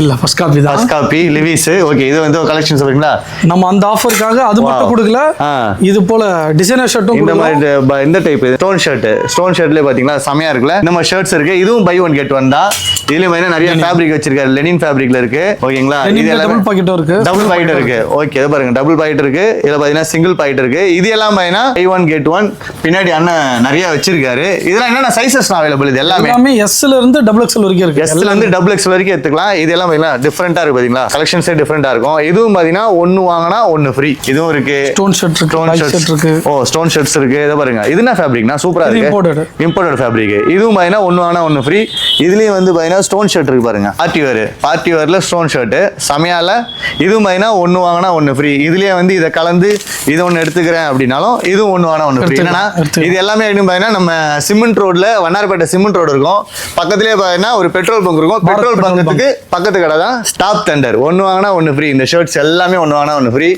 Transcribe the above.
இல்ல first copy தான். First copy Levi's. Okay, இது வந்து கலெக்ஷன் சொல்றீங்களா? நம்ம அந்த ஆஃபருக்காக அது மட்டும் கொடுக்கல, இது போல டிசைனர் ஷர்ட்டும் இந்த மாதிரி இந்த டைப் ஸ்டோன் ஷர்ட். ஸ்டோன் ஷர்ட்ல பாத்தீங்களா செமையா இருக்குல்ல. இந்த மாதிரி ஷர்ட்ஸ் இருக்கு. இதுவும் பை ஒன் கெட் ஒன் தான். இதுலயும் பாத்தீங்கன்னா நிறைய ஃபேப்ரிக் வச்சிருக்காரு. லெனின் ஃபேப்ரிக்ல இருக்கு. ஓகேங்களா? இது டபுள் பாக்கெட்டும் இருக்கு. டபுள் பாக்கெட் இருக்கு. ஓகே, இது பாருங்க டபுள் பாக்கெட் இருக்கு. இதுல பாத்தீங்கன்னா சிங்கிள் பாக்கெட் இருக்கு. இது எல்லாம் பாத்தீங்கன்னா பை ஒன் கெட் ஒன். பின்னாடி அண்ணன் நிறைய வச்சிருக்காரு. இதெல்லாம் என்னென்ன சைஸஸ் அவைலபிள்? இது எல்லாமே எஸ் ல இருந்து டபுள் எக்ஸ்எல் வரைக்கும் இருக்கு. எஸ் ல இருந்து டபுள் எக்ஸ்எல் வரைக்கும் எடுத்துக்கலாம். இதெல்லாம் பாத்தீங்கன்னா டிஃபரெண்டா இருக்கு. பாத்தீங்களா கலெக்ஷன்ஸே டிஃபரெண்டா இருக்கும். இதுவும் பாத்தீங்கன்னா ஒன்னு வாங்கினா ஒன்னு ஃப்ரீ. இதுவும் இருக்கு. ஸ்டோன் ஷர்ட் இருக்கு, ஸ்டோன் ஷர்ட் இருக்கு. ஓ, ஸ்டோன் ஷர்ட்ஸ் இருக்கு. இத பாருங்க. இது என்ன ஃபேப்ரிக்னா சூப்பரா இருக்கு. Imported fabric. இதுவும் பாத்தீங்கன்னா ஒன்னு வாங்கினா ஒன்னு ஃப்ரீ. இதுலயும் வந்து பாத்தீங்கன்னா ஸ்டோன் ஷர்ட் இருக்கு பாருங்க. பார்ட்டி வேர்ல ஸ்டோன் ஷர்ட் சமையால. இதுவும் பாத்தீங்கன்னா ஒன்னு வாங்கினா ஒன்னு ஃப்ரீ. இதுலயே வந்து இத கலந்து இது ஒன்னு எடுத்துக்கிறேன் அப்படினாலும் இதுவும் ஒன்னு வாங்கினா ஒன்னு ஃப்ரீ. என்னன்னா இது எல்லாமே பாத்தீங்கன்னா நம்ம சிமெண்ட் ரோட்ல வண்ணாரப்பேட்டை சிமெண்ட் ரோடு இருக்கும். பக்கத்திலேயே பாத்தீங்கன்னா ஒரு பெட்ரோல் பங்க் இருக்கும். பெட்ரோல் பங்குக்கு பக்கத்து கடை தான் ஸ்டாப் தண்டர். ஒன்னு வாங்கினா ஒன்னு ஃப்ரீ. இந்த ஷர்ட்ஸ் எல்லாமே ஒன்னு வாங்கினா ஒன்னு ஃப்ரீ.